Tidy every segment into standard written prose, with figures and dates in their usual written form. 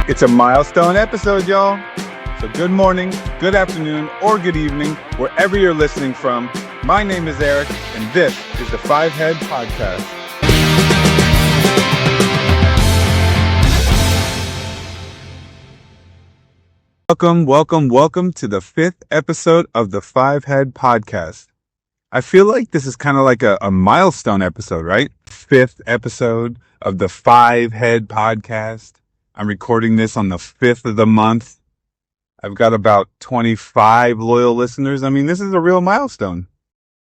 It's a milestone episode, y'all. So good morning, good afternoon, or good evening, wherever you're listening from. My name is Eric, and this is the Five Head Podcast. Welcome to the 5th episode of the Five Head Podcast. I feel like this is kind of like a milestone episode, right? 5th episode of the Five Head Podcast. I'm recording this on the 5th of the month. I've got about 25 loyal listeners. I mean, this is a real milestone.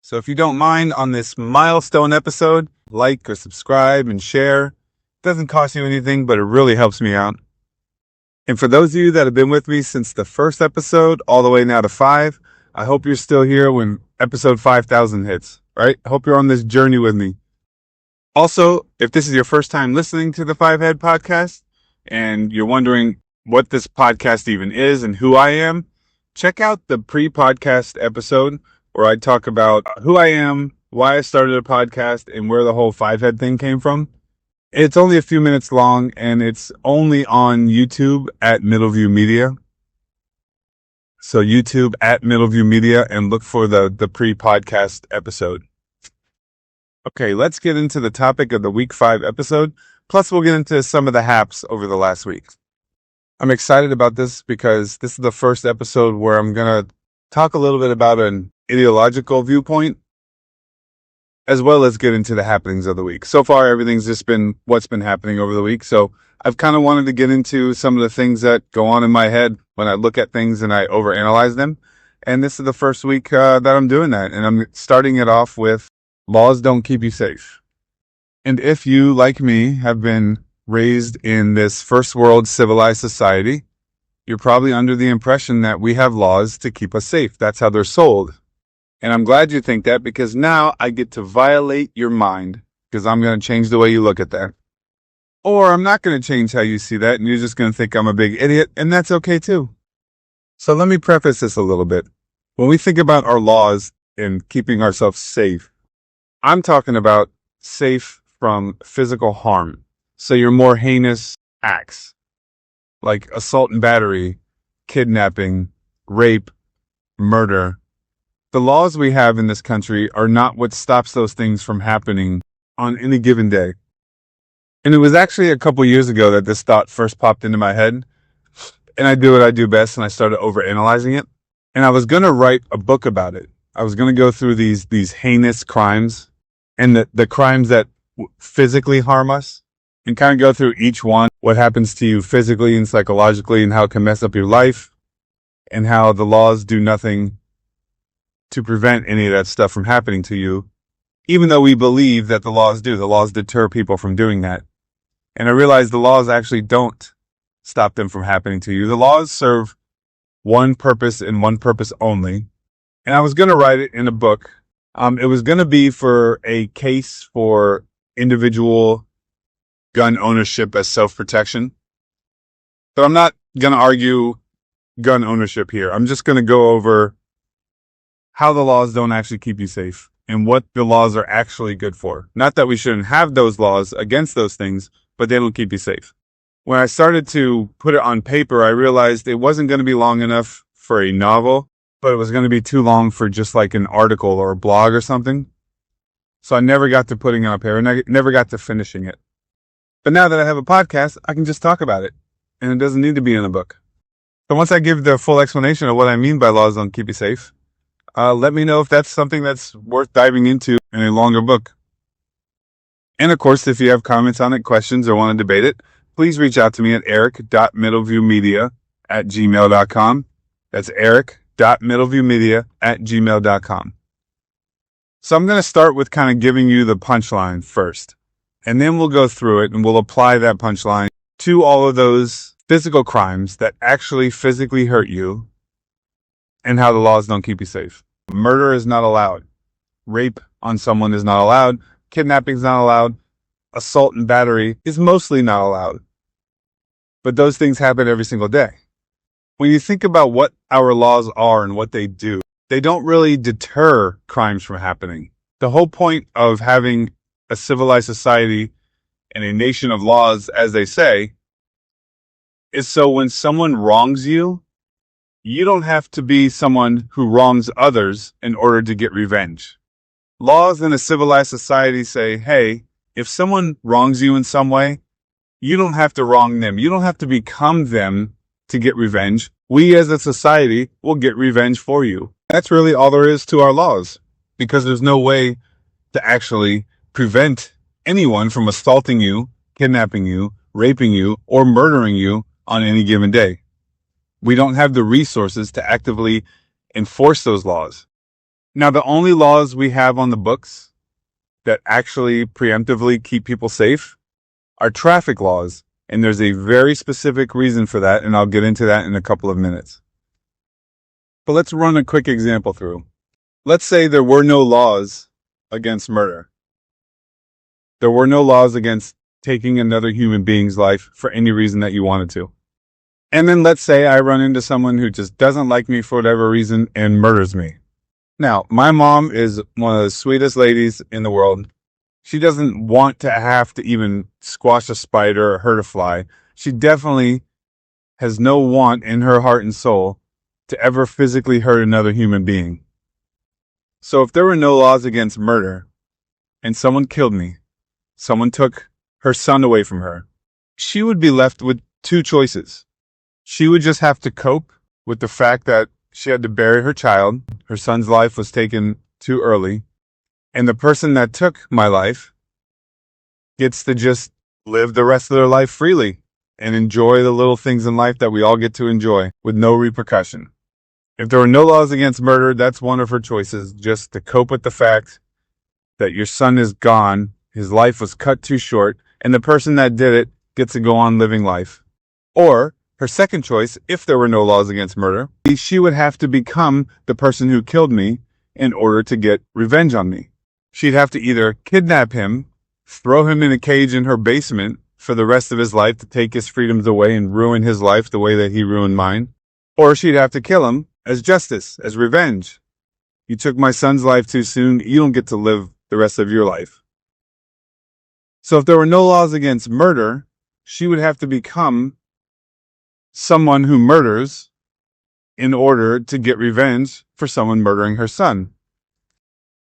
So if you don't mind on this milestone episode, like or subscribe and share. It doesn't cost you anything, but it really helps me out. And for those of you that have been with me since the first episode all the way now to 5, I hope you're still here when episode 5,000 hits, right? I hope you're on this journey with me. Also, if this is your first time listening to the Five Head Podcast and you're wondering what this podcast even is and who I am, check out the pre-podcast episode where I talk about who I am, why I started a podcast, and where the whole Five Head thing came from. It's only a few minutes long, and it's only on YouTube at Middleview Media. So YouTube at Middleview Media, and look for the pre-podcast episode. Okay, let's get into the topic of the week 5 episode. Plus, we'll get into some of the haps over the last week. I'm excited about this because this is the first episode where I'm going to talk a little bit about an ideological viewpoint, as well as get into the happenings of the week. So far, everything's just been what's been happening over the week. So I've kind of wanted to get into some of the things that go on in my head when I look at things and I overanalyze them. And this is the first week that I'm doing that. And I'm starting it off with laws don't keep you safe. And if you, like me, have been raised in this first world civilized society, you're probably under the impression that we have laws to keep us safe. That's how they're sold. And I'm glad you think that, because now I get to violate your mind, because I'm going to change the way you look at that. Or I'm not going to change how you see that, and you're just going to think I'm a big idiot, and that's okay too. So let me preface this a little bit. When we think about our laws and keeping ourselves safe, I'm talking about safe from physical harm. So your more heinous acts, like assault and battery, kidnapping, rape, murder. The laws we have in this country are not what stops those things from happening on any given day. And it was actually a couple years ago that this thought first popped into my head. And I do what I do best, and I started overanalyzing it. And I was going to write a book about it. I was going to go through these heinous crimes and the crimes that physically harm us, and kind of go through each one, what happens to you physically and psychologically, and how it can mess up your life, and how the laws do nothing to prevent any of that stuff from happening to you, even though we believe that the laws do. The laws deter people from doing that. And I realized the laws actually don't stop them from happening to you. The laws serve one purpose and one purpose only. And I was going to write it in a book. It was going to be for a case for individual gun ownership as self-protection. But I'm not going to argue gun ownership here. I'm just going to go over how the laws don't actually keep you safe and what the laws are actually good for. Not that we shouldn't have those laws against those things, but they don't keep you safe. When I started to put it on paper, I realized it wasn't going to be long enough for a novel, but it was going to be too long for just like an article or a blog or something. So I never got to putting it on paper, and I never got to finishing it. But now that I have a podcast, I can just talk about it, and it doesn't need to be in a book. So once I give the full explanation of what I mean by laws don't keep you safe, let me know if that's something that's worth diving into in a longer book. And of course, if you have comments on it, questions, or want to debate it, please reach out to me at eric.middleviewmedia@gmail.com. That's eric.middleviewmedia@gmail.com. So I'm going to start with kind of giving you the punchline first, and then we'll go through it and we'll apply that punchline to all of those physical crimes that actually physically hurt you and how the laws don't keep you safe. Murder is not allowed. Rape on someone is not allowed. Kidnapping is not allowed. Assault and battery is mostly not allowed. But those things happen every single day. When you think about what our laws are and what they do, they don't really deter crimes from happening. The whole point of having a civilized society and a nation of laws, as they say, is so when someone wrongs you, you don't have to be someone who wrongs others in order to get revenge. Laws in a civilized society say, hey, if someone wrongs you in some way, you don't have to wrong them. You don't have to become them to get revenge. We as a society will get revenge for you. That's really all there is to our laws, because there's no way to actually prevent anyone from assaulting you, kidnapping you, raping you, or murdering you on any given day. We don't have the resources to actively enforce those laws. Now, the only laws we have on the books that actually preemptively keep people safe are traffic laws, and there's a very specific reason for that, and I'll get into that in a couple of minutes. But let's run a quick example through. Let's say there were no laws against murder. There were no laws against taking another human being's life for any reason that you wanted to. And then let's say I run into someone who just doesn't like me for whatever reason and murders me. Now, my mom is one of the sweetest ladies in the world. She doesn't want to have to even squash a spider or hurt a fly. She definitely has no want in her heart and soul to ever physically hurt another human being. So if there were no laws against murder and someone killed me, someone took her son away from her, she would be left with two choices. She would just have to cope with the fact that she had to bury her child. Her son's life was taken too early. And the person that took my life gets to just live the rest of their life freely and enjoy the little things in life that we all get to enjoy with no repercussion. If there were no laws against murder, that's one of her choices, just to cope with the fact that your son is gone, his life was cut too short, and the person that did it gets to go on living life. Or her second choice, if there were no laws against murder, she would have to become the person who killed me in order to get revenge on me. She'd have to either kidnap him, throw him in a cage in her basement for the rest of his life to take his freedoms away and ruin his life the way that he ruined mine, or she'd have to kill him as justice, as revenge. You took my son's life too soon, you don't get to live the rest of your life. So if there were no laws against murder, she would have to become someone who murders in order to get revenge for someone murdering her son.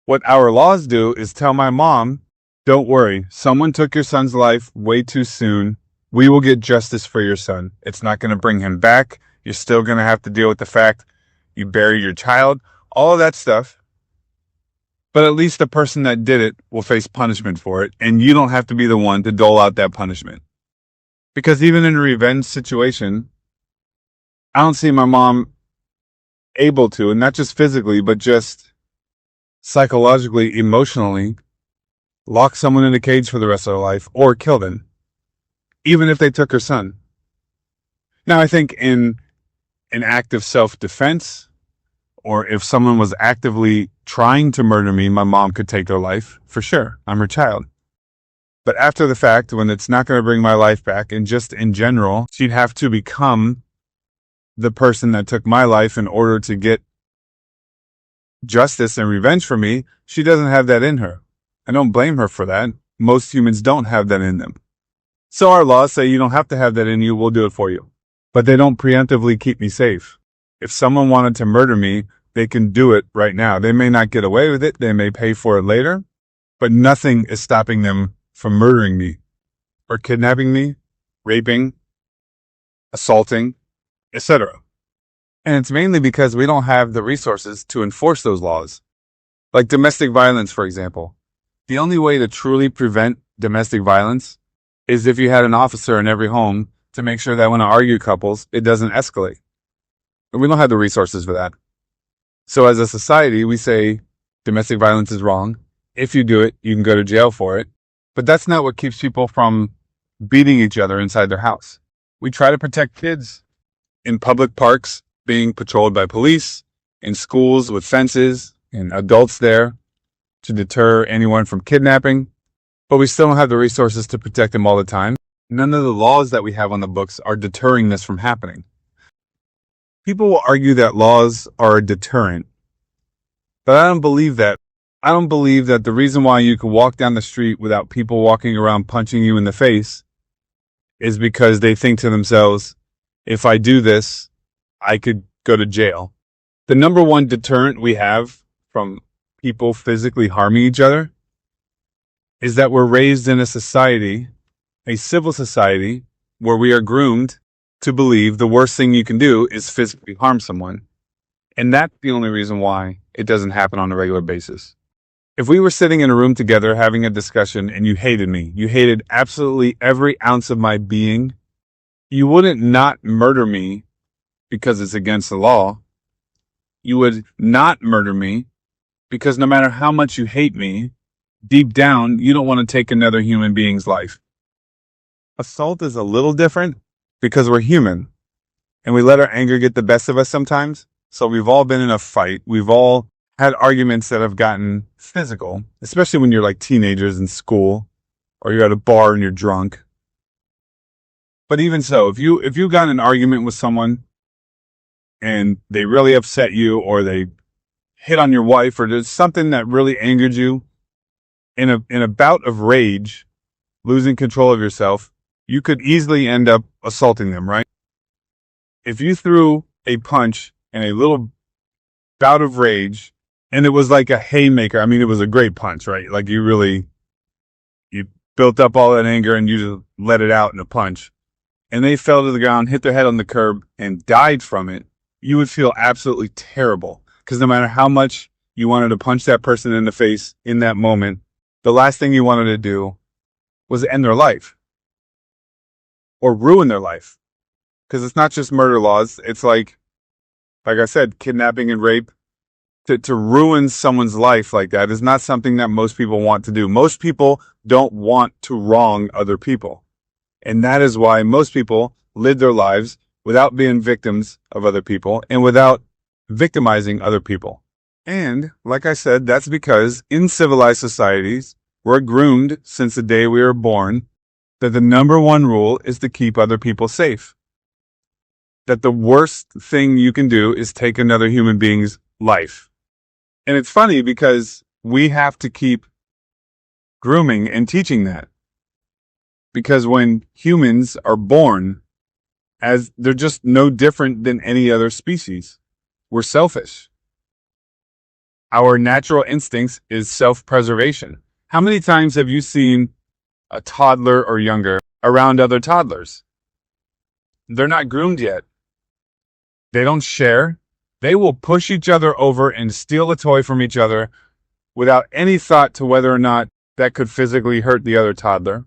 What our laws do is tell my mom, don't worry, someone took your son's life way too soon. We will get justice for your son. It's not going to bring him back. You're still going to have to deal with the fact you buried your child, all of that stuff. But at least the person that did it will face punishment for it, and you don't have to be the one to dole out that punishment. Because even in a revenge situation, I don't see my mom able to, and not just physically, but just psychologically, emotionally, lock someone in a cage for the rest of their life or kill them, even if they took her son. Now, I think in an act of self-defense, or if someone was actively trying to murder me, my mom could take their life, for sure. I'm her child. But after the fact, when it's not going to bring my life back, and just in general, she'd have to become the person that took my life in order to get justice and revenge for me. She doesn't have that in her. I don't blame her for that. Most humans don't have that in them. So our laws say you don't have to have that in you, we'll do it for you. But they don't preemptively keep me safe. If someone wanted to murder me, they can do it right now. They may not get away with it, they may pay for it later, but nothing is stopping them from murdering me, or kidnapping me, raping, assaulting, etc. And it's mainly because we don't have the resources to enforce those laws. Like domestic violence, for example. The only way to truly prevent domestic violence is if you had an officer in every home to make sure that when I argue couples, it doesn't escalate. And we don't have the resources for that. So as a society, we say domestic violence is wrong. If you do it, you can go to jail for it. But that's not what keeps people from beating each other inside their house. We try to protect kids in public parks being patrolled by police, in schools with fences and adults there to deter anyone from kidnapping. But we still don't have the resources to protect them all the time. None of the laws that we have on the books are deterring this from happening. People will argue that laws are a deterrent, but I don't believe that. I don't believe that the reason why you can walk down the street without people walking around punching you in the face is because they think to themselves, if I do this, I could go to jail. The number one deterrent we have from people physically harming each other is that we're raised in a society, a civil society, where we are groomed to believe the worst thing you can do is physically harm someone. And that's the only reason why it doesn't happen on a regular basis. If we were sitting in a room together having a discussion and you hated me, you hated absolutely every ounce of my being, you wouldn't not murder me because it's against the law. You would not murder me because no matter how much you hate me, deep down, you don't want to take another human being's life. Assault is a little different because we're human and we let our anger get the best of us sometimes. So we've all been in a fight. We've all had arguments that have gotten physical, especially when you're like teenagers in school or you're at a bar and you're drunk. But even so, if you got in an argument with someone and they really upset you or they hit on your wife or there's something that really angered you, in a bout of rage, losing control of yourself, you could easily end up assaulting them, right? If you threw a punch in a little bout of rage and it was like a haymaker, I mean, it was a great punch, right? Like you built up all that anger and you just let it out in a punch and they fell to the ground, hit their head on the curb and died from it, you would feel absolutely terrible because no matter how much you wanted to punch that person in the face in that moment, the last thing you wanted to do was end their life or ruin their life. Because it's not just murder laws. It's like I said, kidnapping and rape. To ruin someone's life like that is not something that most people want to do. Most people don't want to wrong other people. And that is why most people live their lives without being victims of other people and without victimizing other people. And like I said, that's because in civilized societies, we're groomed since the day we were born that the number one rule is to keep other people safe. That the worst thing you can do is take another human being's life. And it's funny because we have to keep grooming and teaching that. Because when humans are born, as they're just no different than any other species, we're selfish. Our natural instincts is self-preservation. How many times have you seen a toddler or younger around other toddlers? They're not groomed yet. They don't share. They will push each other over and steal a toy from each other without any thought to whether or not that could physically hurt the other toddler.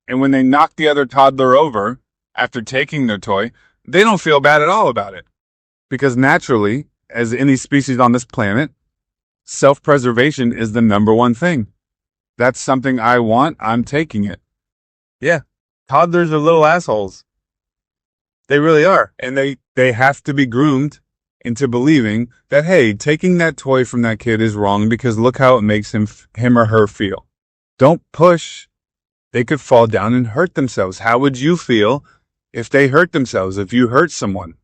And when they knock the other toddler over after taking their toy, they don't feel bad at all about it. Because naturally, as any species on this planet, self-preservation is the number one thing. That's something I want, I'm taking it. Yeah, toddlers are little assholes. They really are. And they have to be groomed into believing that, hey, taking that toy from that kid is wrong because look how it makes him or her feel. Don't push. They could fall down and hurt themselves. How would you feel if they hurt themselves, if you hurt someone?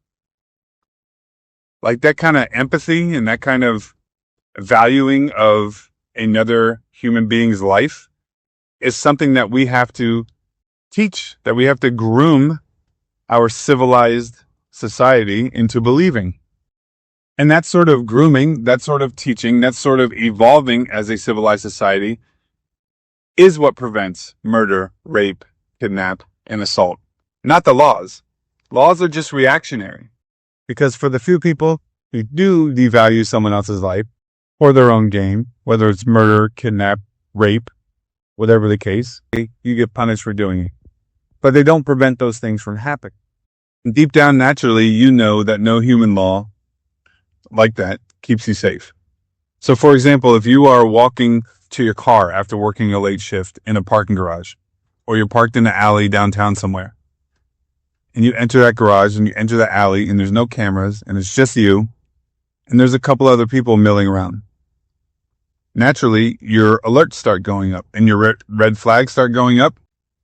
Like that kind of empathy and that kind of valuing of another human being's life is something that we have to teach, that we have to groom our civilized society into believing. And that sort of grooming, that sort of teaching, that sort of evolving as a civilized society is what prevents murder, rape, kidnap, and assault. Not the laws. Laws are just reactionary. Because for the few people who do devalue someone else's life for their own gain, whether it's murder, kidnap, rape, whatever the case, you get punished for doing it. But they don't prevent those things from happening. Deep down, naturally, you know that no human law like that keeps you safe. So, for example, if you are walking to your car after working a late shift in a parking garage, or you're parked in an alley downtown somewhere, and you enter that garage and you enter the alley and there's no cameras and it's just you, and there's a couple other people milling around. Naturally, your alerts start going up and your red flags start going up.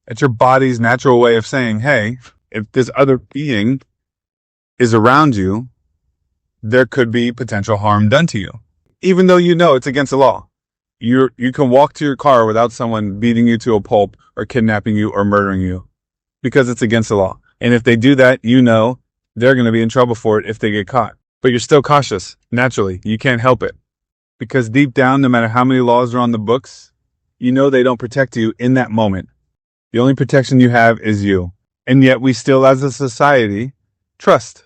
It's your body's natural way of saying, hey, if this other being is around you, there could be potential harm done to you. Even though you know it's against the law. You can walk to your car without someone beating you to a pulp or kidnapping you or murdering you because it's against the law. And if they do that, you know they're going to be in trouble for it if they get caught. But you're still cautious. Naturally, you can't help it. Because deep down, no matter how many laws are on the books, you know they don't protect you in that moment. The only protection you have is you. And yet we still, as a society, trust.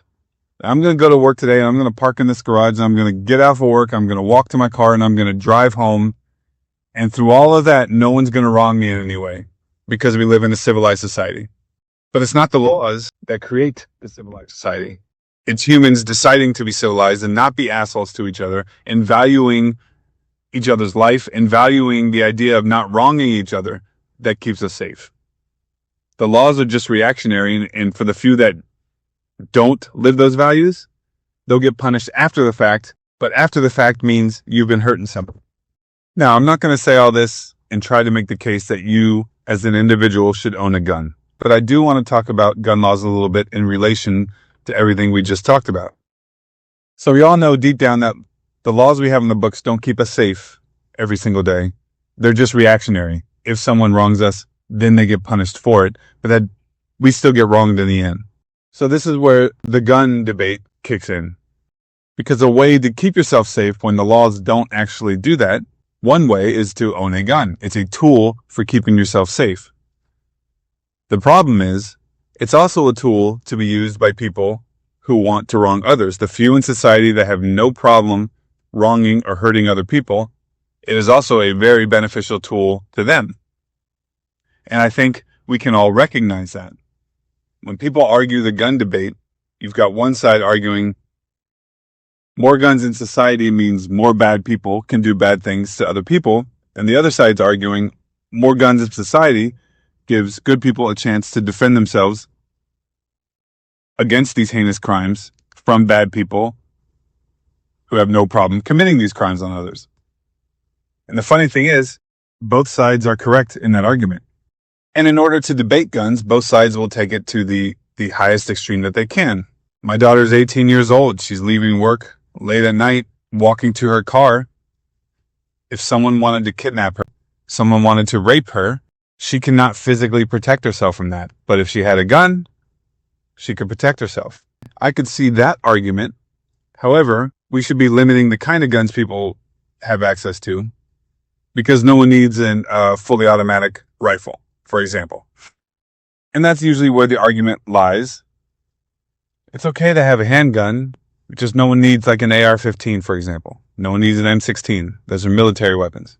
I'm going to go to work today and I'm going to park in this garage and I'm going to get out for work. I'm going to walk to my car and I'm going to drive home. And through all of that, no one's going to wrong me in any way because we live in a civilized society. But it's not the laws that create the civilized society. It's humans deciding to be civilized and not be assholes to each other and valuing each other's life and valuing the idea of not wronging each other that keeps us safe. The laws are just reactionary, and for the few that don't live those values, they'll get punished after the fact, but after the fact means you've been hurting something. Now, I'm not going to say all this and try to make the case that you as an individual should own a gun, but I do want to talk about gun laws a little bit in relation to everything we just talked about. So we all know deep down that the laws we have in the books don't keep us safe every single day. They're just reactionary. If someone wrongs us, then they get punished for it, but that we still get wronged in the end. So this is where the gun debate kicks in. Because a way to keep yourself safe when the laws don't actually do that, one way is to own a gun. It's a tool for keeping yourself safe. The problem is, it's also a tool to be used by people who want to wrong others. The few in society that have no problem wronging or hurting other people, it is also a very beneficial tool to them. And I think we can all recognize that. When people argue the gun debate, you've got one side arguing more guns in society means more bad people can do bad things to other people. And the other side's arguing more guns in society gives good people a chance to defend themselves against these heinous crimes from bad people who have no problem committing these crimes on others. And the funny thing is, both sides are correct in that argument. And in order to debate guns, both sides will take it to the highest extreme that they can. My daughter's 18 years old. She's leaving work late at night, walking to her car. If someone wanted to kidnap her, someone wanted to rape her, she cannot physically protect herself from that. But if she had a gun, she could protect herself. I could see that argument. However, we should be limiting the kind of guns people have access to because no one needs a fully automatic rifle, for example. And that's usually where the argument lies. It's okay to have a handgun, just no one needs like an AR-15, for example. No one needs an M16. Those are military weapons.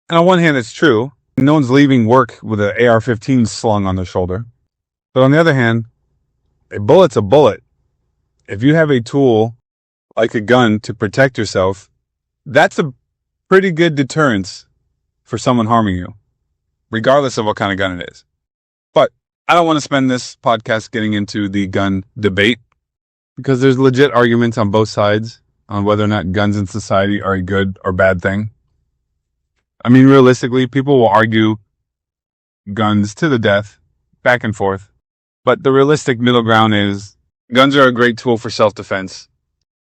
And on one hand, it's true. No one's leaving work with an AR-15 slung on their shoulder. But on the other hand, a bullet's a bullet. If you have a tool like a gun to protect yourself, that's a pretty good deterrence for someone harming you, regardless of what kind of gun it is. But I don't want to spend this podcast getting into the gun debate because there's legit arguments on both sides on whether or not guns in society are a good or bad thing. I mean, realistically, people will argue guns to the death, back and forth. But the realistic middle ground is guns are a great tool for self-defense.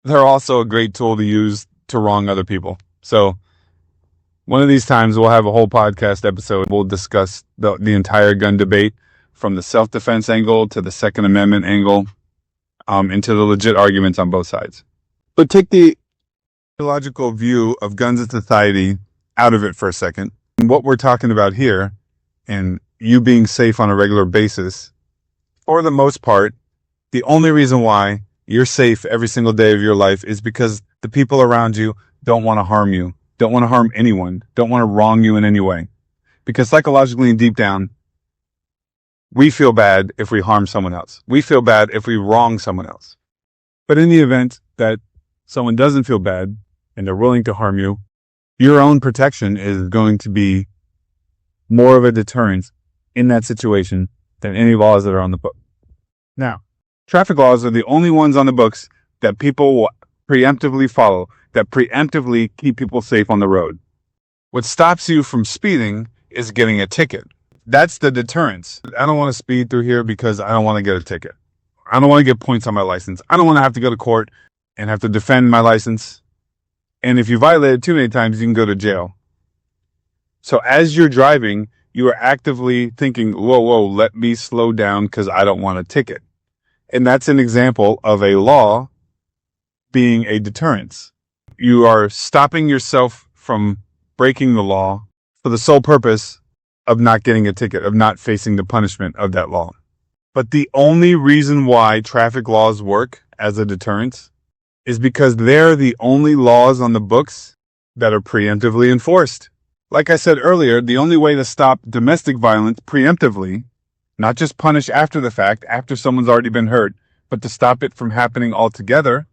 They're also a great tool to use to wrong other people. So one of these times we'll have a whole podcast episode. We'll discuss the entire gun debate from the self-defense angle to the Second Amendment angle, into the legit arguments on both sides. But take the logical view of guns in society out of it for a second. And what we're talking about here, and you being safe on a regular basis, for the most part, the only reason why you're safe every single day of your life is because the people around you don't want to harm you, don't want to harm anyone, don't want to wrong you in any way. Because psychologically and deep down, we feel bad if we harm someone else. We feel bad if we wrong someone else. But in the event that someone doesn't feel bad and they're willing to harm you, your own protection is going to be more of a deterrence in that situation than any laws that are on the book. Now, traffic laws are the only ones on the books that people will preemptively follow, that preemptively keep people safe on the road. What stops you from speeding is getting a ticket. That's the deterrence. I don't want to speed through here because I don't want to get a ticket. I don't want to get points on my license. I don't want to have to go to court and have to defend my license. And if you violate it too many times, you can go to jail. So as you're driving, you are actively thinking, whoa, let me slow down because I don't want a ticket. And that's an example of a law being a deterrence. You are stopping yourself from breaking the law for the sole purpose of not getting a ticket, of not facing the punishment of that law. But the only reason why traffic laws work as a deterrence is because they're the only laws on the books that are preemptively enforced. Like I said earlier, the only way to stop domestic violence preemptively, not just punish after the fact, after someone's already been hurt, but to stop it from happening altogether,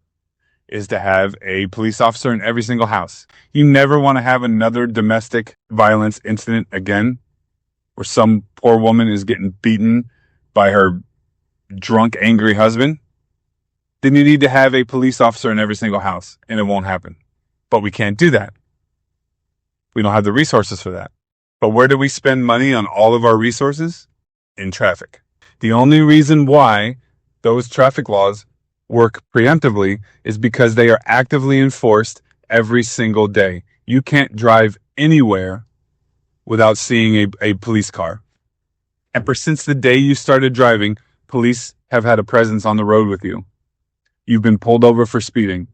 is to have a police officer in every single house. You never want to have another domestic violence incident again, where some poor woman is getting beaten by her drunk, angry husband. Then you need to have a police officer in every single house, and it won't happen. But we can't do that. We don't have the resources for that. But where do we spend money on all of our resources? In traffic. The only reason why those traffic laws work preemptively is because they are actively enforced every single day. You can't drive anywhere without seeing a police car. And since the day you started driving, police have had a presence on the road with you. You've been pulled over for speeding.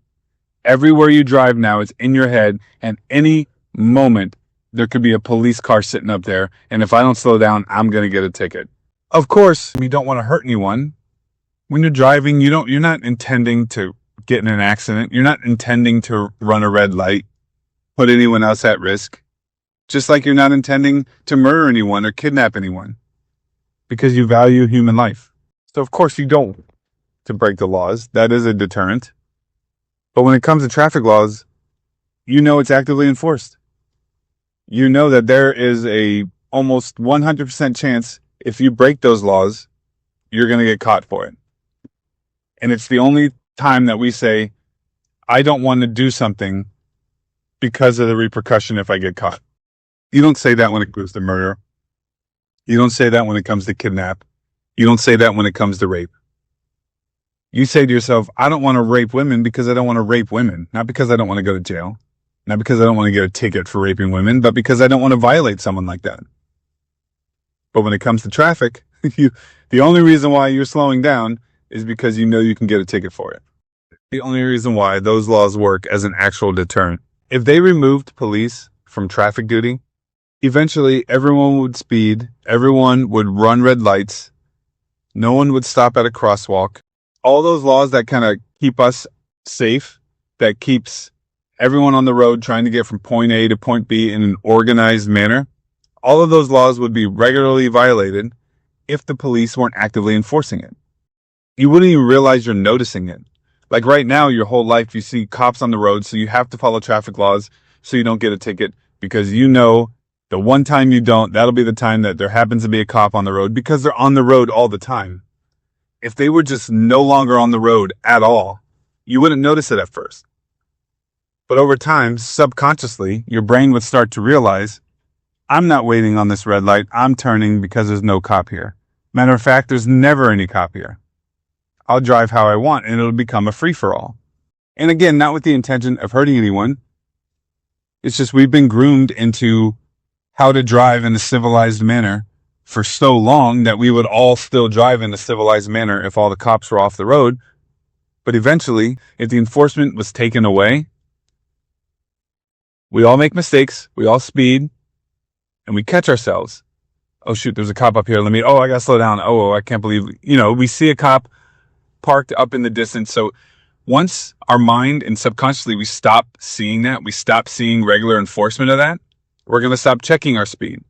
Everywhere you drive now, it's in your head, and any moment there could be a police car sitting up there, and if I don't slow down, I'm going to get a ticket. Of course, you don't want to hurt anyone. When you're driving, you're not intending to get in an accident. You're not intending to run a red light, put anyone else at risk. Just like you're not intending to murder anyone or kidnap anyone, because you value human life. So of course you don't to break the laws. That is a deterrent. But when it comes to traffic laws, you know it's actively enforced. You know that there is a almost 100% chance if you break those laws, you're going to get caught for it. And it's the only time that we say, I don't want to do something because of the repercussion if I get caught. You don't say that when it comes to murder. You don't say that when it comes to kidnap. You don't say that when it comes to rape. You say to yourself, I don't want to rape women because I don't want to rape women. Not because I don't want to go to jail. Not because I don't want to get a ticket for raping women, but because I don't want to violate someone like that. But when it comes to traffic, the only reason why you're slowing down is because you know you can get a ticket for it. The only reason why those laws work as an actual deterrent. If they removed police from traffic duty, eventually everyone would speed, everyone would run red lights, no one would stop at a crosswalk. All those laws that kind of keep us safe, that keeps everyone on the road trying to get from point A to point B in an organized manner, all of those laws would be regularly violated if the police weren't actively enforcing it. You wouldn't even realize you're noticing it. Like right now, your whole life, you see cops on the road, so you have to follow traffic laws so you don't get a ticket, because you know the one time you don't, that'll be the time that there happens to be a cop on the road, because they're on the road all the time. If they were just no longer on the road at all, you wouldn't notice it at first. But over time, subconsciously, your brain would start to realize, I'm not waiting on this red light. I'm turning because there's no cop here. Matter of fact, there's never any cop here. I'll drive how I want, and it'll become a free-for-all. And again, not with the intention of hurting anyone. It's just we've been groomed into how to drive in a civilized manner for so long that we would all still drive in a civilized manner if all the cops were off the road. But eventually, if the enforcement was taken away, we all make mistakes, we all speed, and we catch ourselves. Oh shoot, there's a cop up here. I gotta slow down. Oh, I can't believe, we see a cop parked up in the distance. So once our mind and subconsciously we stop seeing that, we stop seeing regular enforcement of that, we're going to stop checking our speed.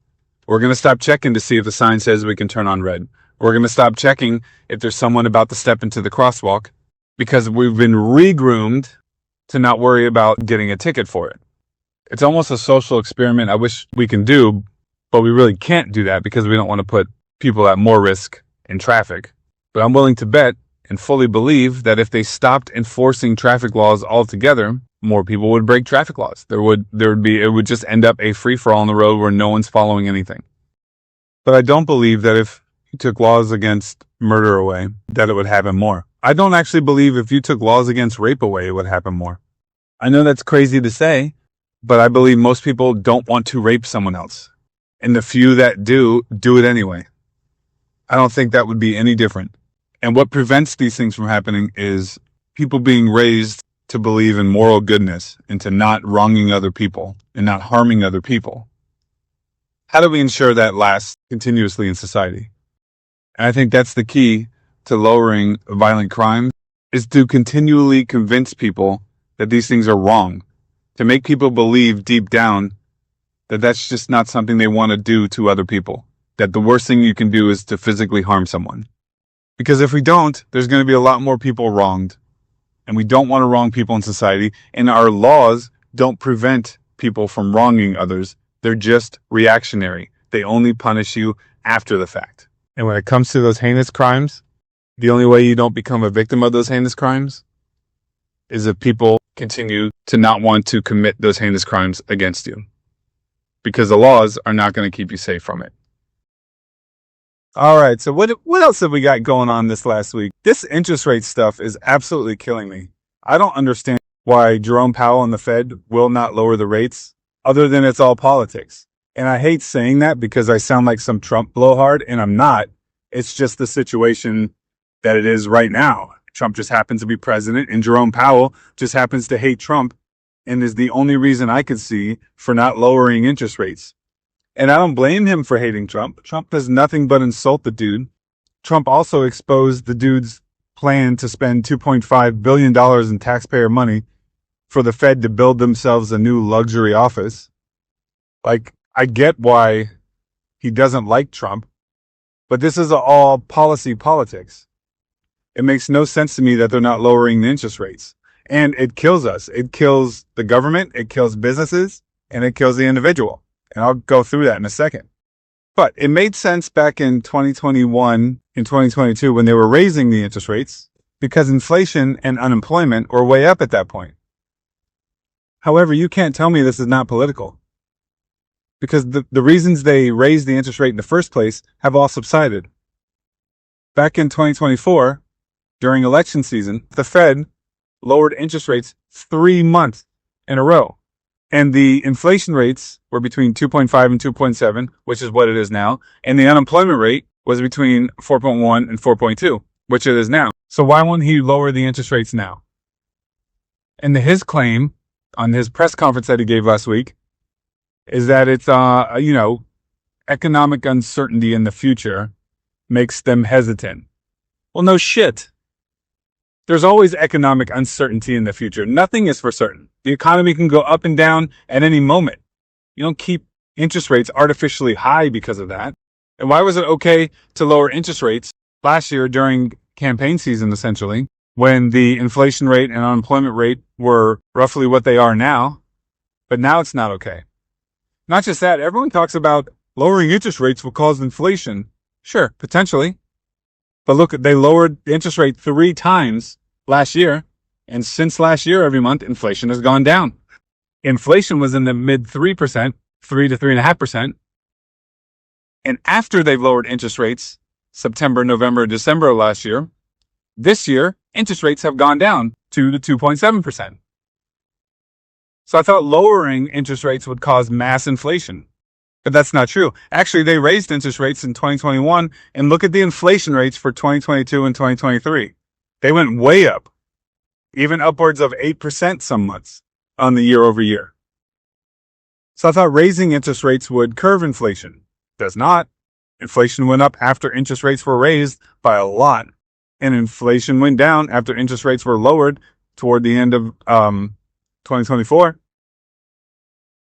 We're going to stop checking to see if the sign says we can turn on red. We're going to stop checking if there's someone about to step into the crosswalk, because we've been regroomed to not worry about getting a ticket for it. It's almost a social experiment I wish we can do, but we really can't do that because we don't want to put people at more risk in traffic. But I'm willing to bet and fully believe that if they stopped enforcing traffic laws altogether, more people would break traffic laws. It would just end up a free-for-all on the road where no one's following anything. But I don't believe that if you took laws against murder away, that it would happen more. I don't actually believe if you took laws against rape away, it would happen more. I know that's crazy to say, but I believe most people don't want to rape someone else. And the few that do it anyway. I don't think that would be any different. And what prevents these things from happening is people being raised to believe in moral goodness and to not wronging other people and not harming other people. How do we ensure that lasts continuously in society? And I think that's the key to lowering violent crime, is to continually convince people that these things are wrong, to make people believe deep down that that's just not something they want to do to other people, that the worst thing you can do is to physically harm someone. Because if we don't, there's going to be a lot more people wronged, and we don't want to wrong people in society, and our laws don't prevent people from wronging others. They're just reactionary. They only punish you after the fact. And when it comes to those heinous crimes, the only way you don't become a victim of those heinous crimes is if people continue to not want to commit those heinous crimes against you, because the laws are not going to keep you safe from it. All right, so what else have we got going on this last week? This interest rate stuff is absolutely killing me. I don't understand why Jerome Powell and the Fed will not lower the rates, other than it's all politics. And I hate saying that because I sound like some Trump blowhard, and I'm not. It's just the situation that it is right now. Trump just happens to be president, and Jerome Powell just happens to hate Trump, and is the only reason I could see for not lowering interest rates. And I don't blame him for hating Trump. Trump does nothing but insult the dude. Trump also exposed the dude's plan to spend $2.5 billion in taxpayer money for the Fed to build themselves a new luxury office. Like, I get why he doesn't like Trump, but this is all politics. It makes no sense to me that they're not lowering the interest rates. And it kills us. It kills the government, it kills businesses, and it kills the individual. And I'll go through that in a second. But it made sense back in 2021 and 2022 when they were raising the interest rates, because inflation and unemployment were way up at that point. However, you can't tell me this is not political, because the reasons they raised the interest rate in the first place have all subsided. Back in 2024, during election season, the Fed lowered interest rates 3 months in a row. And the inflation rates were between 2.5 and 2.7, which is what it is now. And the unemployment rate was between 4.1 and 4.2, which it is now. So why won't he lower the interest rates now? And his claim on his press conference that he gave last week is that it's, economic uncertainty in the future makes them hesitant. Well, no shit. There's always economic uncertainty in the future. Nothing is for certain. The economy can go up and down at any moment. You don't keep interest rates artificially high because of that. And why was it okay to lower interest rates last year during campaign season, essentially, when the inflation rate and unemployment rate were roughly what they are now? But now it's not okay. Not just that, everyone talks about lowering interest rates will cause inflation. Sure, potentially. But look, they lowered the interest rate 3 times last year. And since last year, every month, inflation has gone down. Inflation was in the mid 3%, 3 to 3.5%. And after they've lowered interest rates, September, November, December of last year, this year, interest rates have gone down to 2.7%. So I thought lowering interest rates would cause mass inflation. But that's not true. Actually, they raised interest rates in 2021, and look at the inflation rates for 2022 and 2023. They went way up, even upwards of 8% some months on the year over year. So I thought raising interest rates would curb inflation. Does not. Inflation went up after interest rates were raised by a lot, and inflation went down after interest rates were lowered toward the end of 2024.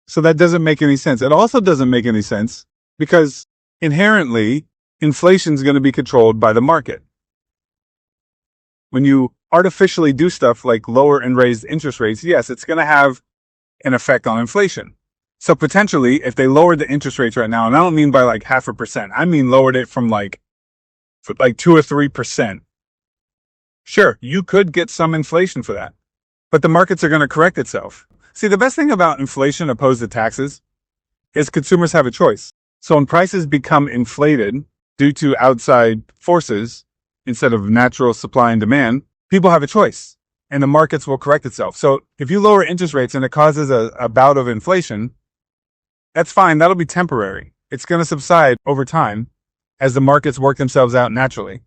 So that doesn't make any sense. It also doesn't make any sense because inherently, inflation is going to be controlled by the market. When you artificially do stuff like lower and raise interest rates, yes, it's going to have an effect on inflation. So potentially, if they lowered the interest rates right now, and I don't mean by like 0.5%, I mean lowered it from like 2 or 3%. Sure, you could get some inflation for that, but the markets are going to correct itself. See, the best thing about inflation opposed to taxes is consumers have a choice. So when prices become inflated due to outside forces instead of natural supply and demand, people have a choice and the markets will correct itself. So if you lower interest rates and it causes a bout of inflation, that's fine. That'll be temporary. It's going to subside over time as the markets work themselves out naturally.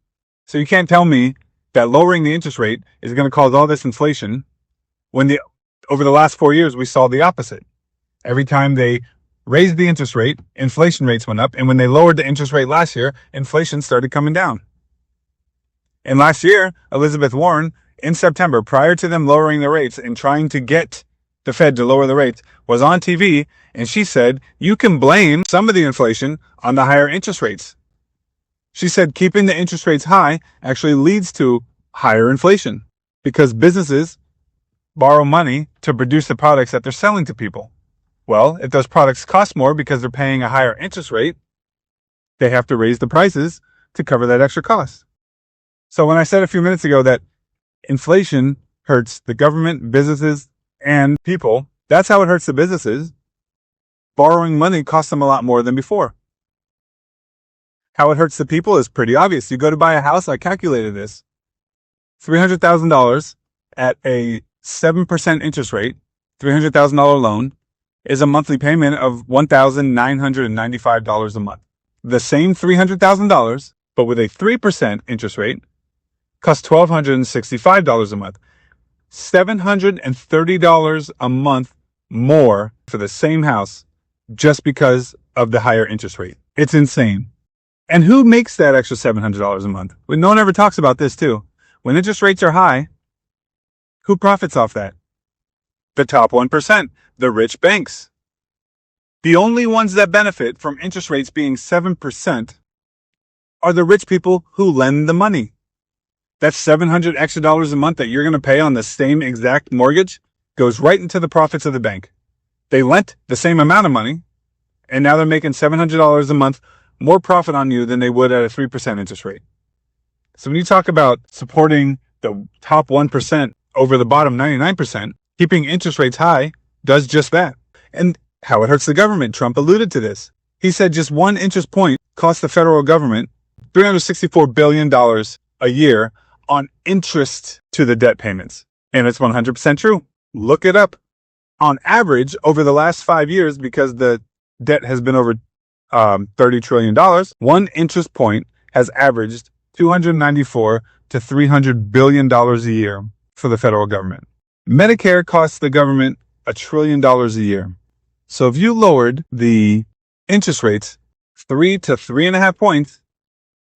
So you can't tell me that lowering the interest rate is going to cause all this inflation when over the last 4 years, we saw the opposite. Every time they raised the interest rate, inflation rates went up. And when they lowered the interest rate last year, inflation started coming down. And last year, Elizabeth Warren, in September, prior to them lowering the rates and trying to get the Fed to lower the rates, was on TV, and she said, you can blame some of the inflation on the higher interest rates. She said keeping the interest rates high actually leads to higher inflation because businesses borrow money to produce the products that they're selling to people. Well, if those products cost more because they're paying a higher interest rate, they have to raise the prices to cover that extra cost. So when I said a few minutes ago that inflation hurts the government, businesses, and people, that's how it hurts the businesses. Borrowing money costs them a lot more than before. How it hurts the people is pretty obvious. You go to buy a house, I calculated this. $300,000 at a 7% interest rate, $300,000 loan, is a monthly payment of $1,995 a month. The same $300,000, but with a 3% interest rate, costs $1,265 a month. $730 a month more for the same house just because of the higher interest rate. It's insane. And who makes that extra $700 a month? No one ever talks about this too. When interest rates are high, who profits off that? The top 1%, the rich banks. The only ones that benefit from interest rates being 7% are the rich people who lend the money. That $700 extra a month that you're going to pay on the same exact mortgage goes right into the profits of the bank. They lent the same amount of money, and now they're making $700 a month more profit on you than they would at a 3% interest rate. So when you talk about supporting the top 1% over the bottom 99%, keeping interest rates high does just that. And how it hurts the government, Trump alluded to this. He said just one interest point costs the federal government $364 billion a year on interest to the debt payments. And it's 100% true. Look it up. On average, over the last 5 years, because the debt has been over $30 trillion, one interest point has averaged $294 to $300 billion a year for the federal government. Medicare costs the government $1 trillion a year. So if you lowered the interest rates 3 to 3.5 points,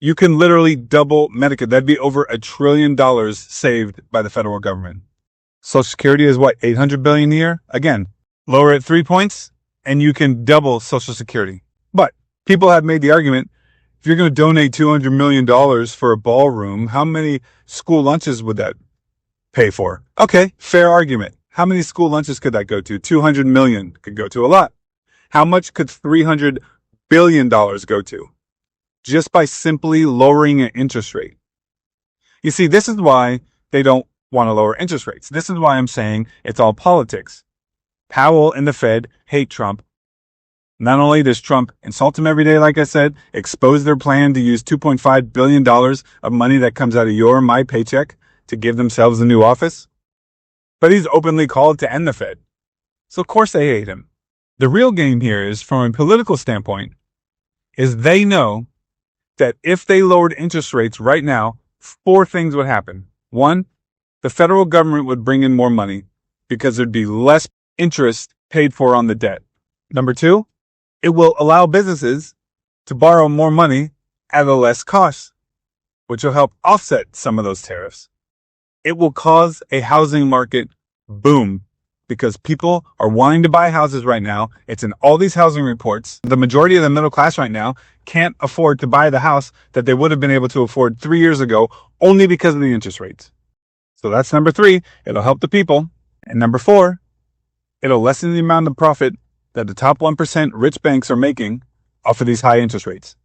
you can literally double Medicare. That'd be over $1 trillion saved by the federal government. Social Security is what, $800 billion a year? Again, lower it 3 points and you can double Social Security. But people have made the argument, if you're going to donate $200 million for a ballroom, how many school lunches would that pay for? Okay, fair argument. How many school lunches could that go to? 200 million could go to a lot. How much could $300 billion go to? Just by simply lowering an interest rate. You see, this is why they don't want to lower interest rates. This is why I'm saying it's all politics. Powell and the Fed hate Trump. Not only does Trump insult him every day, like I said, expose their plan to use $2.5 billion of money that comes out of your and my paycheck to give themselves a new office, but he's openly called to end the Fed. So of course they hate him. The real game here is, from a political standpoint, is they know that if they lowered interest rates right now, 4 things would happen. 1, the federal government would bring in more money because there'd be less interest paid for on the debt. Number 2, it will allow businesses to borrow more money at a less cost, which will help offset some of those tariffs. It will cause a housing market boom because people are wanting to buy houses right now. It's in all these housing reports. The majority of the middle class right now can't afford to buy the house that they would have been able to afford 3 years ago only because of the interest rates. So that's number 3. It'll help the people. And number 4, it'll lessen the amount of profit that the top 1% rich banks are making off of these high interest rates.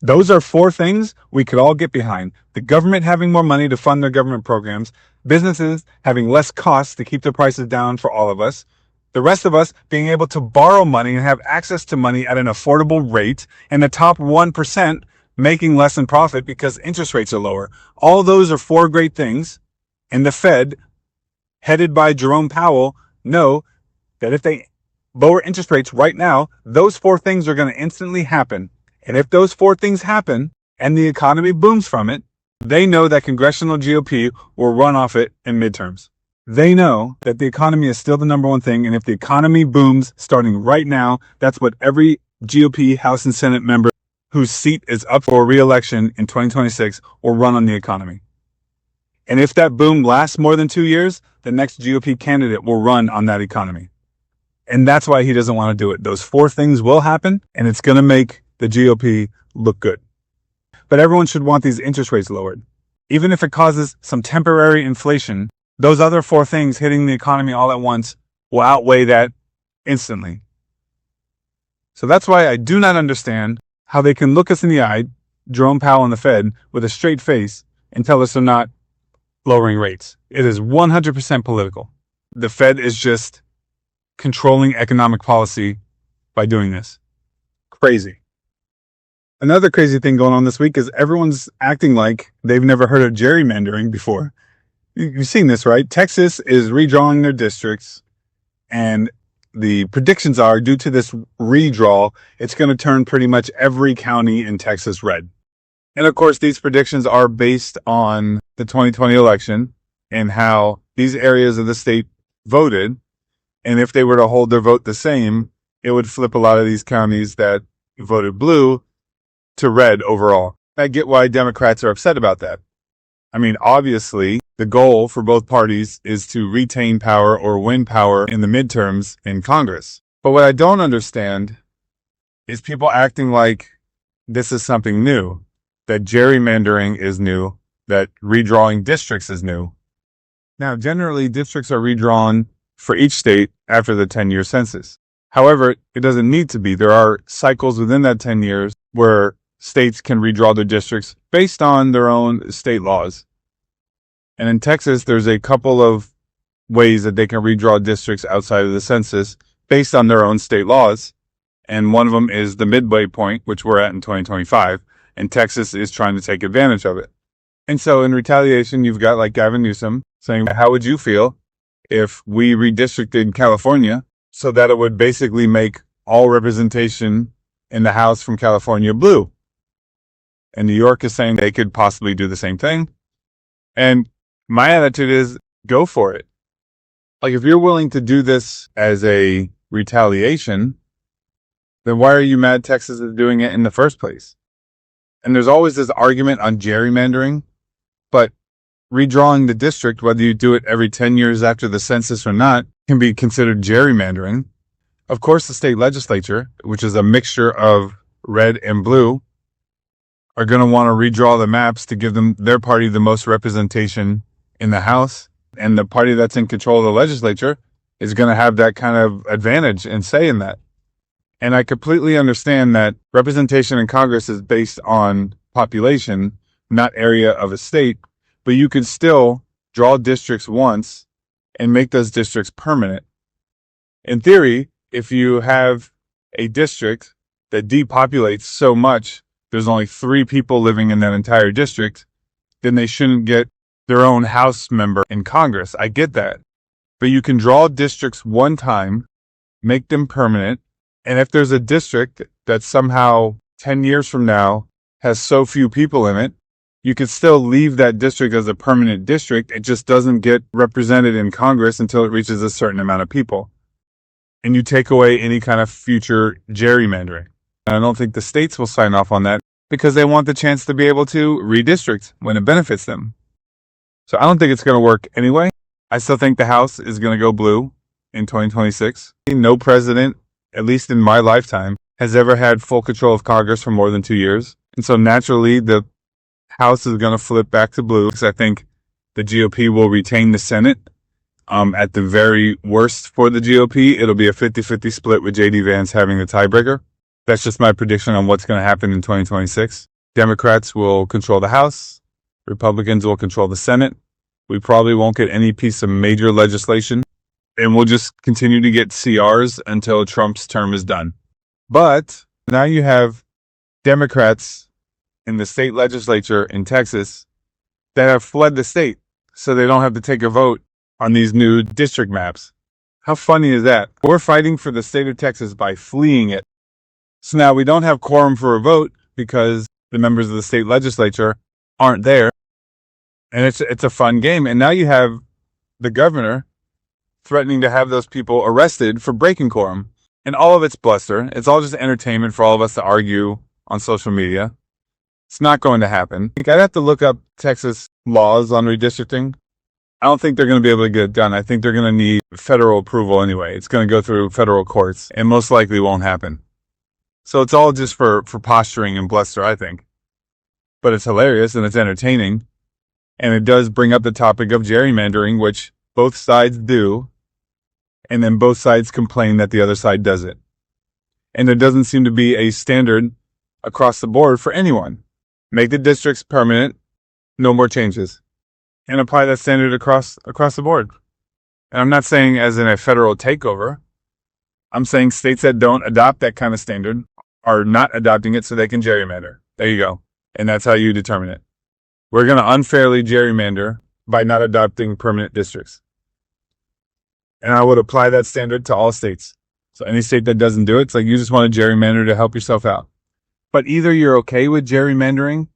Those are 4 things we could all get behind. The government having more money to fund their government programs, businesses having less costs to keep the prices down for all of us, the rest of us being able to borrow money and have access to money at an affordable rate, and the top 1% making less in profit because interest rates are lower. All those are 4 great things, and the Fed, headed by Jerome Powell, know that if they lower interest rates right now, those 4 things are going to instantly happen. And if those 4 things happen and the economy booms from it, They know that congressional GOP will run off it in midterms. They know that the economy is still the number one thing, and if the economy booms starting right now, that's what every GOP House and Senate member whose seat is up for re-election in 2026 will run on the economy. And if that boom lasts more than 2 years, the next GOP candidate will run on that economy. And that's why he doesn't want to do it. Those 4 things will happen, and it's going to make the GOP look good. But everyone should want these interest rates lowered. Even if it causes some temporary inflation, those other 4 things hitting the economy all at once will outweigh that instantly. So that's why I do not understand how they can look us in the eye, Jerome Powell and the Fed, with a straight face and tell us they're not lowering rates. It is 100% political. The Fed is just controlling economic policy by doing this. Crazy. Another crazy thing going on this week is everyone's acting like they've never heard of gerrymandering before. You've seen this, right? Texas is redrawing their districts, and the predictions are due to this redraw, it's going to turn pretty much every county in Texas red. And of course, these predictions are based on the 2020 election and how these areas of the state voted. And if they were to hold their vote the same, it would flip a lot of these counties that voted blue to red overall. I get why Democrats are upset about that. I mean, obviously, the goal for both parties is to retain power or win power in the midterms in Congress. But what I don't understand is people acting like this is something new, that gerrymandering is new, that redrawing districts is new. Now, generally, districts are redrawn for each state after the 10-year census. However, it doesn't need to be. There are cycles within that 10 years where states can redraw their districts based on their own state laws. And in Texas, there's a couple of ways that they can redraw districts outside of the census based on their own state laws. And one of them is the midway point, which we're at in 2025. And Texas is trying to take advantage of it. And so in retaliation, you've got like Gavin Newsom saying, how would you feel if we redistricted California so that it would basically make all representation in the House from California blue? And New York is saying they could possibly do the same thing. And my attitude is go for it. Like, if you're willing to do this as a retaliation, then why are you mad Texas is doing it in the first place? And there's always this argument on gerrymandering, but redrawing the district, whether you do it every 10 years after the census or not, can be considered gerrymandering. Of course, the state legislature, which is a mixture of red and blue, are going to want to redraw the maps to give them their party the most representation in the House. And the party that's in control of the legislature is going to have that kind of advantage and say in that. And I completely understand that representation in Congress is based on population, not area of a state, but you could still draw districts once and make those districts permanent. In theory, if you have a district that depopulates so much, there's only 3 people living in that entire district, then they shouldn't get their own House member in Congress. I get that. But you can draw districts one time, make them permanent, and if there's a district that somehow 10 years from now has so few people in it, you could still leave that district as a permanent district. It just doesn't get represented in Congress until it reaches a certain amount of people. And you take away any kind of future gerrymandering. And I don't think the states will sign off on that because they want the chance to be able to redistrict when it benefits them. So I don't think it's going to work anyway. I still think the House is going to go blue in 2026. No president, at least in my lifetime, has ever had full control of Congress for more than 2 years. And so naturally, the House is going to flip back to blue because I think the GOP will retain the Senate. At the very worst for the GOP, it'll be a 50-50 split with J.D. Vance having the tiebreaker. That's just my prediction on what's going to happen in 2026. Democrats will control the House. Republicans will control the Senate. We probably won't get any piece of major legislation. And we'll just continue to get CRs until Trump's term is done. But now you have Democrats in the state legislature in Texas that have fled the state so they don't have to take a vote on these new district maps. How funny is that? We're fighting for the state of Texas by fleeing it. So now we don't have quorum for a vote because the members of the state legislature aren't there. And it's a fun game. And now you have the governor threatening to have those people arrested for breaking quorum. And all of it's bluster. It's all just entertainment for all of us to argue on social media. It's not going to happen. I'd have to look up Texas laws on redistricting. I don't think they're going to be able to get it done. I think they're going to need federal approval anyway. It's going to go through federal courts and most likely won't happen. So it's all just for posturing and bluster, I think. But it's hilarious and it's entertaining. And it does bring up the topic of gerrymandering, which both sides do. And then both sides complain that the other side does it. And there doesn't seem to be a standard across the board for anyone. Make the districts permanent, no more changes. And apply that standard across the board. And I'm not saying as in a federal takeover. I'm saying states that don't adopt that kind of standard are not adopting it so they can gerrymander. There you go. And that's how you determine it. We're going to unfairly gerrymander by not adopting permanent districts. And I would apply that standard to all states. So any state that doesn't do it, it's like you just want to gerrymander to help yourself out. But either you're okay with gerrymandering,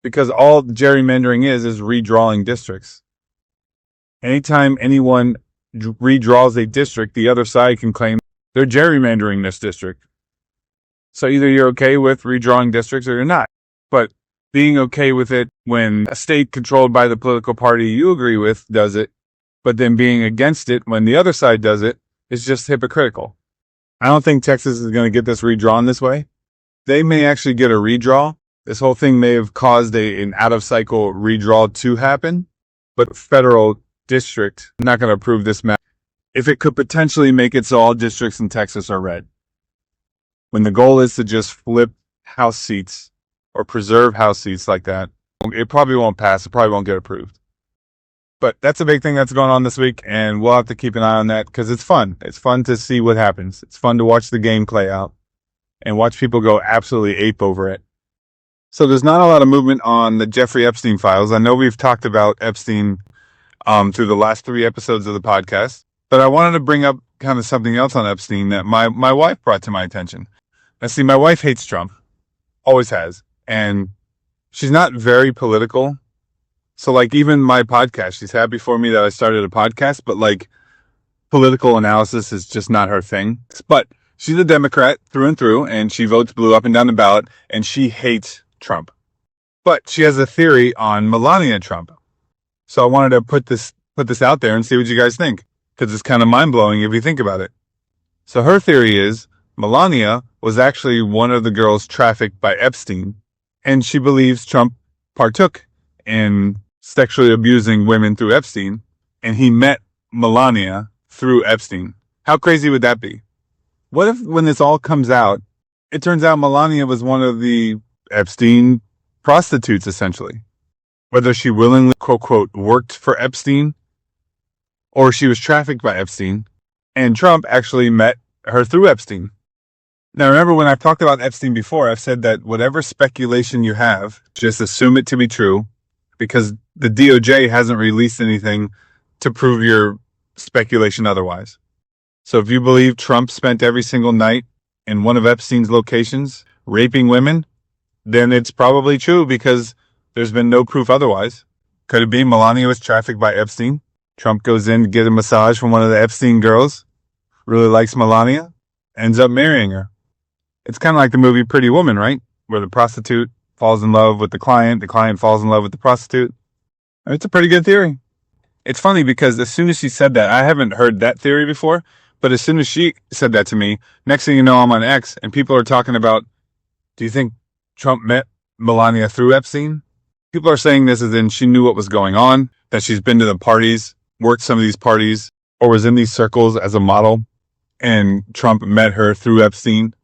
because all gerrymandering is redrawing districts. Anytime anyone redraws a district, the other side can claim they're gerrymandering this district. So either you're okay with redrawing districts or you're not. But being okay with it when a state controlled by the political party you agree with does it, but then being against it when the other side does it is just hypocritical. I don't think Texas is going to get this redrawn this way. They may actually get a redraw. This whole thing may have caused an out-of-cycle redraw to happen, but federal district not going to approve this map if it could potentially make it so all districts in Texas are red. When the goal is to just flip House seats or preserve House seats like that, it probably won't pass. It probably won't get approved. But that's a big thing that's going on this week, and we'll have to keep an eye on that because it's fun. It's fun to see what happens. It's fun to watch the game play out and watch people go absolutely ape over it. So there's not a lot of movement on the Jeffrey Epstein files. I know we've talked about Epstein through the last 3 episodes of the podcast, but I wanted to bring up kind of something else on Epstein that my wife brought to my attention. Now, see, my wife hates Trump, always has, and she's not very political. So, like, even my podcast, she's happy for me that I started a podcast, but, like, political analysis is just not her thing. But she's a Democrat through and through, and she votes blue up and down the ballot, and she hates Trump. But she has a theory on Melania Trump. So I wanted to put this out there and see what you guys think, because it's kind of mind-blowing if you think about it. So her theory is Melania was actually one of the girls trafficked by Epstein, and she believes Trump partook in sexually abusing women through Epstein, and he met Melania through Epstein. How crazy would that be? What if when this all comes out, it turns out Melania was one of the Epstein prostitutes, essentially? Whether she willingly, quote, quote, worked for Epstein, or she was trafficked by Epstein, and Trump actually met her through Epstein. Now, remember when I've talked about Epstein before, I've said that whatever speculation you have, just assume it to be true, because the DOJ hasn't released anything to prove your speculation otherwise. So if you believe Trump spent every single night in one of Epstein's locations raping women, then it's probably true because there's been no proof otherwise. Could it be Melania was trafficked by Epstein? Trump goes in to get a massage from one of the Epstein girls, really likes Melania, ends up marrying her. It's kind of like the movie Pretty Woman, right? Where the prostitute falls in love with the client falls in love with the prostitute. It's a pretty good theory. It's funny because as soon as she said that, I haven't heard that theory before, but as soon as she said that to me, next thing you know, I'm on X and people are talking about, do you think Trump met Melania through Epstein? People are saying this as in she knew what was going on, that she's been to the parties, worked some of these parties, or was in these circles as a model, and Trump met her through Epstein.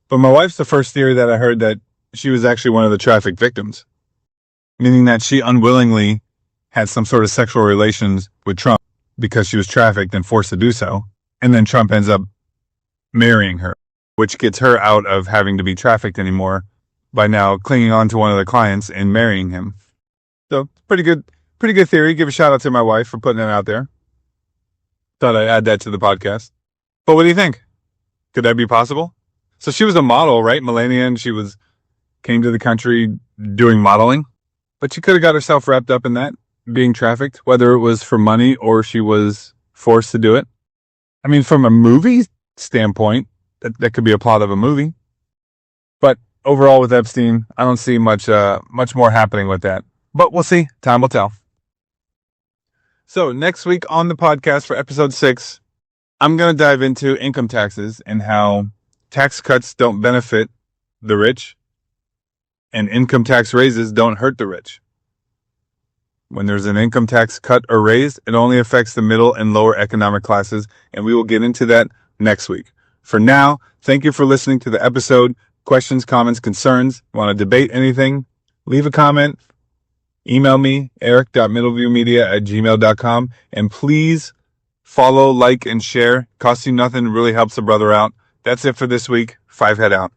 But my wife's the first theory that I heard that she was actually one of the traffic victims, meaning that she unwillingly had some sort of sexual relations with Trump because she was trafficked and forced to do so. And then Trump ends up marrying her, which gets her out of having to be trafficked anymore by now clinging on to one of the clients and marrying him. So pretty good theory. Give a shout out to my wife for putting it out there. Thought I'd add that to the podcast. But what do you think? Could that be possible? So she was a model, right? Melania, and she came to the country doing modeling. But she could have got herself wrapped up in that, being trafficked, whether it was for money or she was forced to do it. I mean, from a movie standpoint, that could be a plot of a movie. But overall with Epstein, I don't see much more happening with that. But we'll see. Time will tell. So next week on the podcast for episode 6, I'm going to dive into income taxes and how tax cuts don't benefit the rich and income tax raises don't hurt the rich. When there's an income tax cut or raised, it only affects the middle and lower economic classes, and we will get into that next week. For now, thank you for listening to the episode. Questions, comments, concerns, want to debate anything, leave a comment, email me, eric.middleviewmedia@gmail.com, and please follow, like, and share. Costs you nothing, really helps a brother out. That's it for this week. 5 Head out.